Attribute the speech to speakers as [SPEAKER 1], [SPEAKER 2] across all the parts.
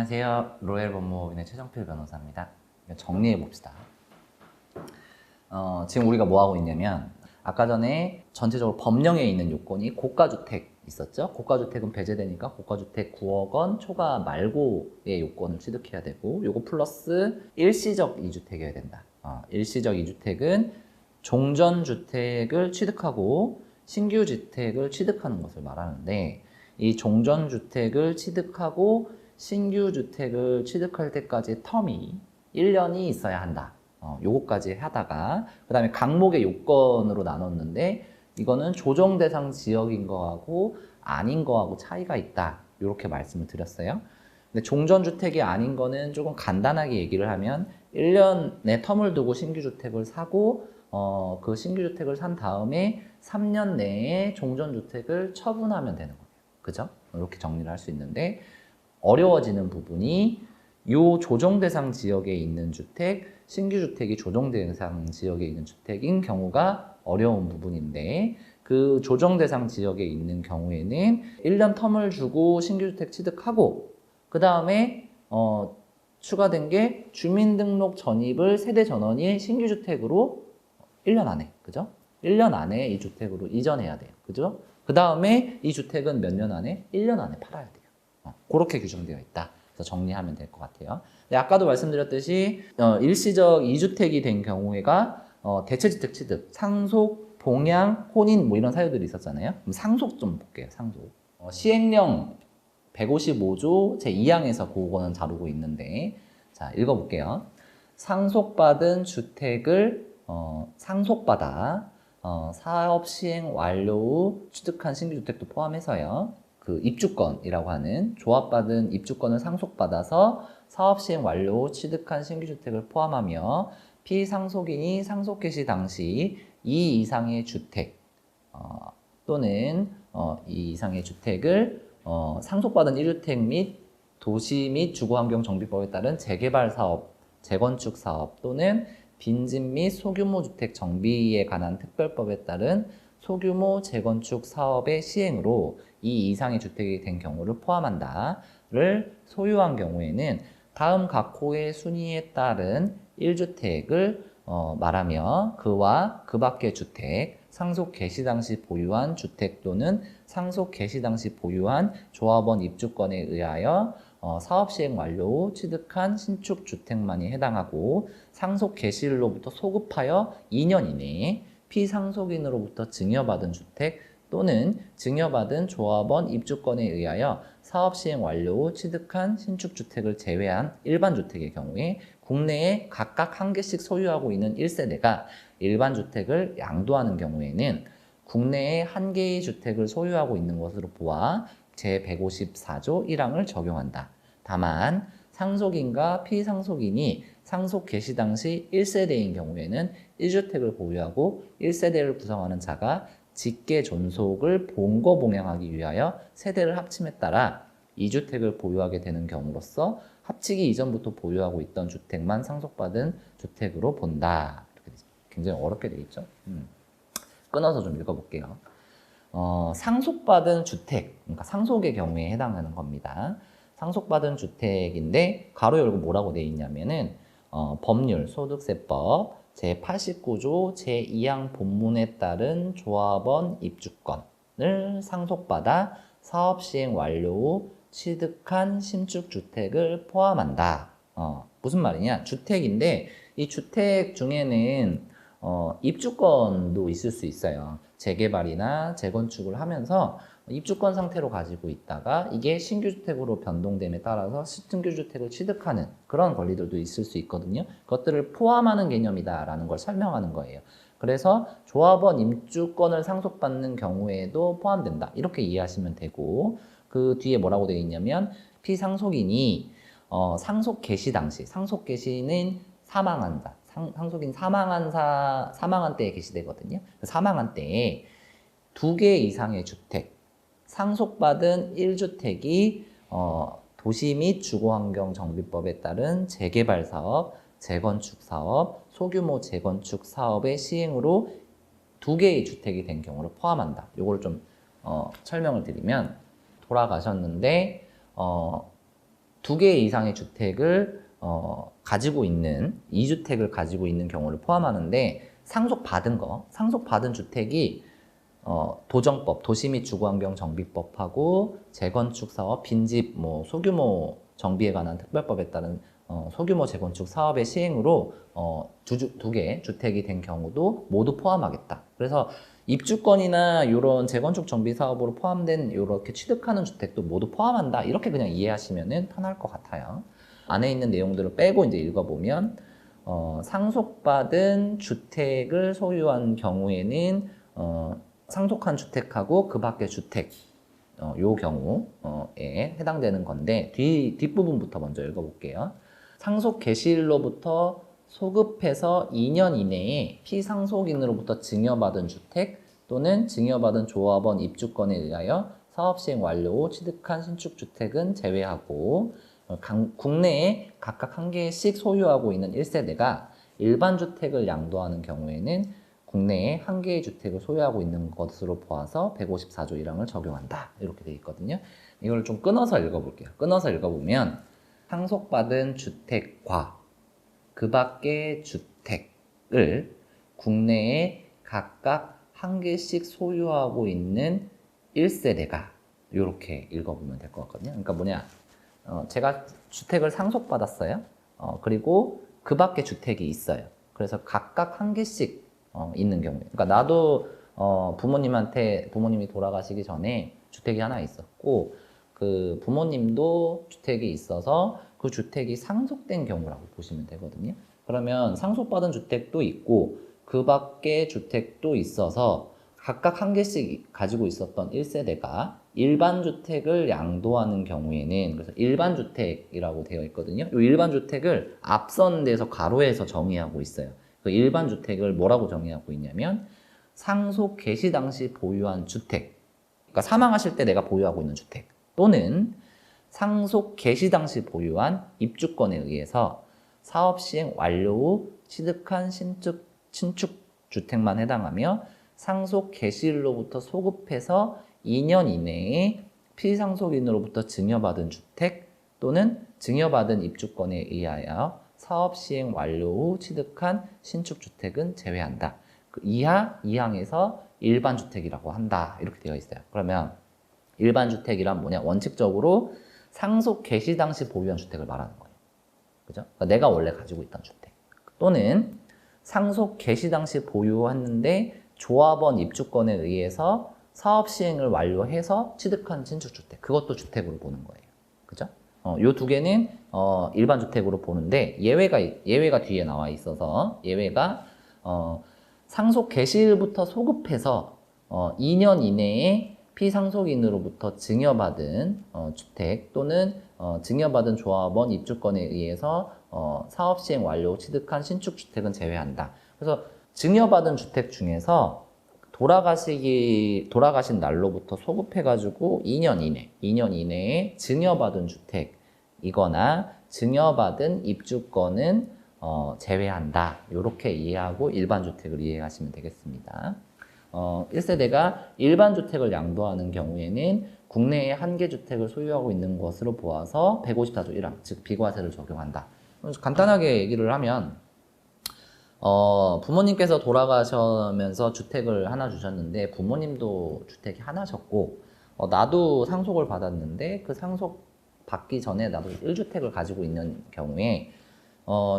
[SPEAKER 1] 안녕하세요. 로얄 법무법인의 최정필 변호사입니다. 정리해 봅시다. 지금 우리가 뭐 하고 있냐면 아까 전에 전체적으로 법령에 있는 요건이 고가주택 있었죠? 고가주택은 배제되니까 고가주택 9억 원 초과 말고의 요건을 취득해야 되고 요거 플러스 일시적 2주택이어야 된다. 일시적 2주택은 종전주택을 취득하고 신규주택을 취득하는 것을 말하는데 이 종전주택을 취득하고 신규주택을 취득할 때까지 텀이 1년이 있어야 한다. 요거까지 하다가 그 다음에 강목의 요건으로 나눴는데 이거는 조정 대상 지역인 거하고 아닌 거하고 차이가 있다. 이렇게 말씀을 드렸어요. 근데 종전주택이 아닌 거는 조금 간단하게 얘기를 하면 1년의 텀을 두고 신규주택을 사고 그 신규주택을 산 다음에 3년 내에 종전주택을 처분하면 되는 거예요. 그죠? 이렇게 정리를 할 수 있는데 어려워지는 부분이 요 조정 대상 지역에 있는 주택, 신규주택이 조정 대상 지역에 있는 주택인 경우가 어려운 부분인데 그 조정 대상 지역에 있는 경우에는 1년 텀을 주고 신규주택 취득하고 그 다음에 추가된 게 주민등록 전입을 세대 전원이 신규주택으로 1년 안에, 그죠? 1년 안에 이 주택으로 이전해야 돼요. 그죠? 그 다음에 이 주택은 몇 년 안에? 1년 안에 팔아야 돼요. 그렇게 규정되어 있다. 그래서 정리하면 될 것 같아요. 네, 아까도 말씀드렸듯이 일시적 2주택이 된 경우에가 대체주택 취득, 상속, 봉양, 혼인 뭐 이런 사유들이 있었잖아요. 그럼 상속 좀 볼게요. 상속. 시행령 155조 제2항에서 그거는 다루고 있는데 자 읽어볼게요. 상속받은 주택을 상속받아 사업 시행 완료 후 취득한 신규주택도 포함해서요. 그 입주권이라고 하는 조합받은 입주권을 상속받아서 사업 시행 완료 후 취득한 신규주택을 포함하며 피상속인이 상속 개시 당시 이 이상의 주택 또는 이 이상의 주택을 상속받은 1주택 및 도시 및 주거환경정비법에 따른 재개발 사업, 재건축 사업 또는 빈집 및 소규모 주택 정비에 관한 특별법에 따른 소규모 재건축 사업의 시행으로 이 이상의 주택이 된 경우를 포함한다를 소유한 경우에는 다음 각 호의 순위에 따른 1주택을 말하며 그와 그 밖의 주택, 상속 개시 당시 보유한 주택 또는 상속 개시 당시 보유한 조합원 입주권에 의하여 사업 시행 완료 후 취득한 신축 주택만이 해당하고 상속 개시일로부터 소급하여 2년 이내에 피상속인으로부터 증여받은 주택 또는 증여받은 조합원 입주권에 의하여 사업 시행 완료 후 취득한 신축주택을 제외한 일반 주택의 경우에 국내에 각각 한 개씩 소유하고 있는 1세대가 일반 주택을 양도하는 경우에는 국내에 한 개의 주택을 소유하고 있는 것으로 보아 제154조 1항을 적용한다. 다만 상속인과 피상속인이 상속 개시 당시 1세대인 경우에는 1주택을 보유하고 1세대를 구성하는 자가 직계 존속을 본거봉양하기 위하여 세대를 합침에 따라 2주택을 보유하게 되는 경우로서 합치기 이전부터 보유하고 있던 주택만 상속받은 주택으로 본다. 이렇게 굉장히 어렵게 되어 있죠. 끊어서 좀 읽어볼게요. 상속받은 주택, 그러니까 상속의 경우에 해당하는 겁니다. 상속받은 주택인데 가로 열고 뭐라고 되어 있냐면은 법률 소득세법 제89조 제2항 본문에 따른 조합원 입주권을 상속받아 사업 시행 완료 후 취득한 신축주택을 포함한다. 무슨 말이냐? 주택인데 이 주택 중에는 입주권도 있을 수 있어요. 재개발이나 재건축을 하면서 입주권 상태로 가지고 있다가 이게 신규주택으로 변동됨에 따라서 신규주택을 취득하는 그런 권리들도 있을 수 있거든요. 그것들을 포함하는 개념이다라는 걸 설명하는 거예요. 그래서 조합원 입주권을 상속받는 경우에도 포함된다. 이렇게 이해하시면 되고 그 뒤에 뭐라고 되어 있냐면 피상속인이 상속 개시 당시, 상속 개시는 사망한 자, 상속인 사망한 때에 개시되거든요. 사망한 때에 2개 이상의 주택, 상속받은 1주택이 도시 및 주거환경정비법에 따른 재개발 사업, 재건축 사업, 소규모 재건축 사업의 시행으로 2개의 주택이 된 경우를 포함한다. 요걸 좀 설명을 드리면 돌아가셨는데 두 개 이상의 주택을 가지고 있는 2주택을 가지고 있는 경우를 포함하는데 상속받은 주택이 도정법, 도시 및 주거환경 정비법하고 재건축 사업, 빈집, 소규모 정비에 관한 특별법에 따른 소규모 재건축 사업의 시행으로 두 개 주택이 된 경우도 모두 포함하겠다. 그래서 입주권이나 이런 재건축 정비 사업으로 포함된 이렇게 취득하는 주택도 모두 포함한다. 이렇게 그냥 이해하시면 편할 것 같아요. 안에 있는 내용들을 빼고 이제 읽어보면 상속받은 주택을 소유한 경우에는 상속한 주택하고 그 밖의 주택 요 경우에 해당되는 건데 뒷부분부터 먼저 읽어볼게요. 상속 개시일로부터 소급해서 2년 이내에 피상속인으로부터 증여받은 주택 또는 증여받은 조합원 입주권에 의하여 사업시행 완료 후 취득한 신축주택은 제외하고 국내에 각각 한 개씩 소유하고 있는 1세대가 일반 주택을 양도하는 경우에는 국내에 한 개의 주택을 소유하고 있는 것으로 보아서 154조 1항을 적용한다. 이렇게 되어 있거든요. 이걸 좀 끊어서 읽어볼게요. 끊어서 읽어보면 상속받은 주택과 그 밖의 주택을 국내에 각각 한 개씩 소유하고 있는 1세대가 이렇게 읽어보면 될 것 같거든요. 그러니까 뭐냐, 제가 주택을 상속받았어요. 그리고 그 밖에 주택이 있어요. 그래서 각각 한 개씩 있는 경우에, 그러니까 나도 부모님이 돌아가시기 전에 주택이 하나 있었고 그 부모님도 주택이 있어서 그 주택이 상속된 경우라고 보시면 되거든요. 그러면 상속받은 주택도 있고 그 밖에 주택도 있어서 각각 한 개씩 가지고 있었던 1세대가 일반 주택을 양도하는 경우에는, 그래서 일반 주택이라고 되어 있거든요. 이 일반 주택을 앞선 데서 가로에서 정의하고 있어요. 그 일반 주택을 뭐라고 정의하고 있냐면 상속 개시 당시 보유한 주택, 그러니까 사망하실 때 내가 보유하고 있는 주택, 또는 상속 개시 당시 보유한 입주권에 의해서 사업 시행 완료 후 취득한 신축 주택만 해당하며 상속 개시일로부터 소급해서 2년 이내에 피상속인으로부터 증여받은 주택 또는 증여받은 입주권에 의하여 사업 시행 완료 후 취득한 신축주택은 제외한다. 그 이하 2항에서 일반 주택이라고 한다. 이렇게 되어 있어요. 그러면 일반 주택이란 뭐냐? 원칙적으로 상속 개시 당시 보유한 주택을 말하는 거예요. 그죠? 그러니까 내가 원래 가지고 있던 주택. 또는 상속 개시 당시 보유했는데 조합원 입주권에 의해서 사업 시행을 완료해서 취득한 신축주택. 그것도 주택으로 보는 거예요. 그죠? 요 두 개는 일반 주택으로 보는데 예외가 뒤에 나와 있어서 예외가 상속 개시일부터 소급해서 2년 이내에 피상속인으로부터 증여받은 주택 또는 증여받은 조합원 입주권에 의해서 사업 시행 완료 취득한 신축주택은 제외한다. 그래서 증여받은 주택 중에서 돌아가신 날로부터 소급해가지고 2년 이내에 증여받은 주택이거나 증여받은 입주권은 제외한다. 이렇게 이해하고 일반 주택을 이해하시면 되겠습니다. 1세대가 일반 주택을 양도하는 경우에는 국내에 한 개 주택을 소유하고 있는 것으로 보아서 154조 1항, 즉 비과세를 적용한다. 간단하게 얘기를 하면 부모님께서 돌아가시면서 주택을 하나 주셨는데 부모님도 주택이 하나셨고 나도 상속을 받았는데 그 상속 받기 전에 나도 1주택을 가지고 있는 경우에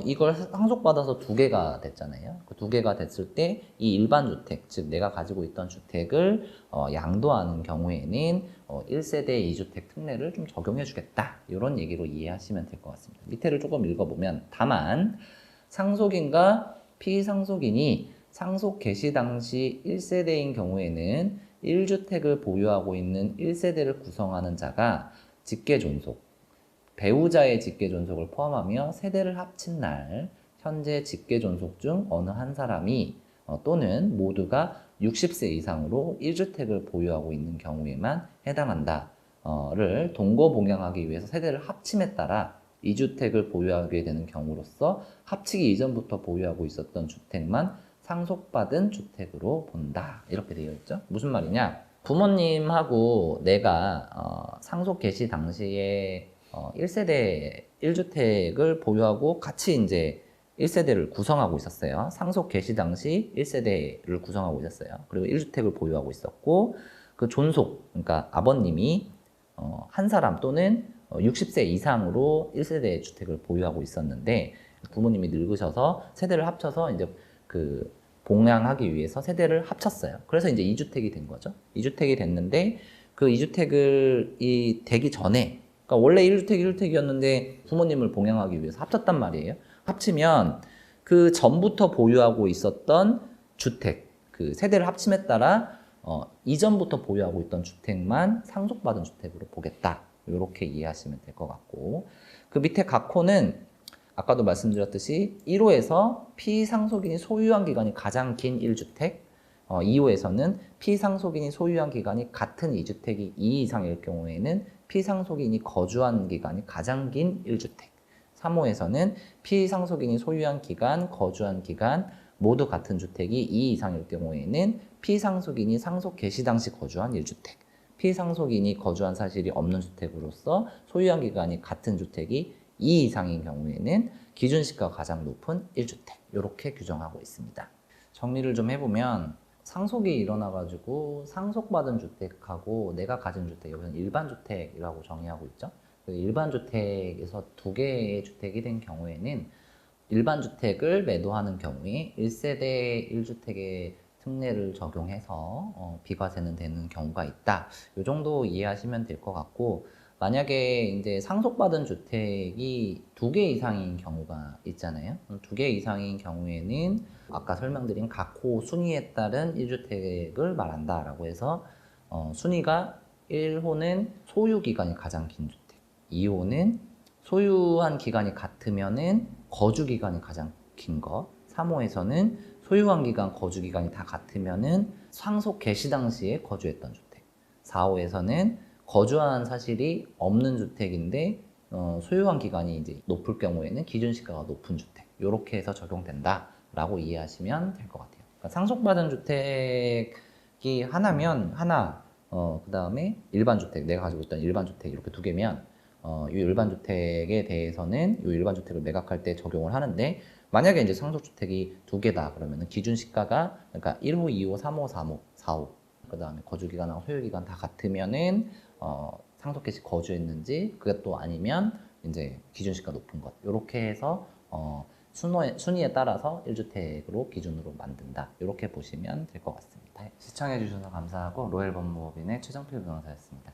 [SPEAKER 1] 이걸 상속받아서 두 개가 됐잖아요. 그 두 개가 됐을 때 이 일반 주택, 즉 내가 가지고 있던 주택을 양도하는 경우에는 1세대 2주택 특례를 좀 적용해 주겠다. 이런 얘기로 이해하시면 될 것 같습니다. 밑에를 조금 읽어보면 다만 상속인과 피상속인이 상속 개시 당시 1세대인 경우에는 1주택을 보유하고 있는 1세대를 구성하는 자가 직계존속, 배우자의 직계존속을 포함하며 세대를 합친 날 현재 직계존속 중 어느 한 사람이 또는 모두가 60세 이상으로 1주택을 보유하고 있는 경우에만 해당한다를 동거봉양하기 위해서 세대를 합침에 따라 2주택을 보유하게 되는 경우로서 합치기 이전부터 보유하고 있었던 주택만 상속받은 주택으로 본다. 이렇게 되어 있죠. 무슨 말이냐? 부모님하고 내가 상속 개시 당시에 1세대 1주택을 보유하고 같이 이제 1세대를 구성하고 있었어요. 상속 개시 당시 1세대를 구성하고 있었어요. 그리고 1주택을 보유하고 있었고, 그 존속, 그러니까 아버님이 한 사람 또는 60세 이상으로 1세대 주택을 보유하고 있었는데, 부모님이 늙으셔서 세대를 합쳐서 이제 그 봉양하기 위해서 세대를 합쳤어요. 그래서 이제 2주택이 된 거죠. 2주택이 됐는데, 그 2주택이 되기 전에, 그러니까 원래 1주택 1주택이었는데 부모님을 봉양하기 위해서 합쳤단 말이에요. 합치면 그 전부터 보유하고 있었던 주택, 그 세대를 합침에 따라 이전부터 보유하고 있던 주택만 상속받은 주택으로 보겠다. 이렇게 이해하시면 될 것 같고, 그 밑에 각호는 아까도 말씀드렸듯이 1호에서 피상속인이 소유한 기간이 가장 긴 1주택, 2호에서는 피상속인이 소유한 기간이 같은 2주택이 2 이상일 경우에는 피상속인이 거주한 기간이 가장 긴 1주택, 3호에서는 피상속인이 소유한 기간, 거주한 기간 모두 같은 주택이 2 이상일 경우에는 피상속인이 상속 개시 당시 거주한 1주택, 피상속인이 거주한 사실이 없는 주택으로서 소유한 기간이 같은 주택이 2 이상인 경우에는 기준시가가 가장 높은 1주택, 이렇게 규정하고 있습니다. 정리를 좀 해보면 상속이 일어나가지고 상속받은 주택하고 내가 가진 주택, 여기서는 일반 주택이라고 정의하고 있죠. 일반 주택에서 2개의 주택이 된 경우에는 일반 주택을 매도하는 경우에 1세대 1주택의 특례를 적용해서 비과세는 되는 경우가 있다. 이 정도 이해하시면 될 것 같고, 만약에 이제 상속받은 주택이 2개 이상인 경우가 있잖아요. 2개 이상인 경우에는 아까 설명드린 각호 순위에 따른 1주택을 말한다라고 해서 순위가 1호는 소유 기간이 가장 긴 주택, 2호는 소유한 기간이 같으면은 거주 기간이 가장 긴 것, 3호에서는 소유한 기간, 거주 기간이 다 같으면은 상속 개시 당시에 거주했던 주택, 4호에서는 거주한 사실이 없는 주택인데 소유한 기간이 이제 높을 경우에는 기준시가가 높은 주택, 이렇게 해서 적용된다라고 이해하시면 될 것 같아요. 그러니까 상속받은 주택이 하나면 하나, 그 다음에 일반 주택, 내가 가지고 있던 일반 주택 이렇게 2개면 이 일반 주택에 대해서는 이 일반 주택을 매각할 때 적용을 하는데, 만약에 이제 상속주택이 2개다 그러면 기준시가가, 그러니까 1호, 2호, 3호, 3호, 4호, 그 다음에 거주기간하고 소유기간 다 같으면은 상속개시 거주했는지, 그게 또 아니면 이제 기준시가 높은 것, 이렇게 해서 순위에 따라서 1주택으로 기준으로 만든다, 이렇게 보시면 될 것 같습니다. 시청해 주셔서 감사하고, 로엘법무법인의 최정필 변호사였습니다.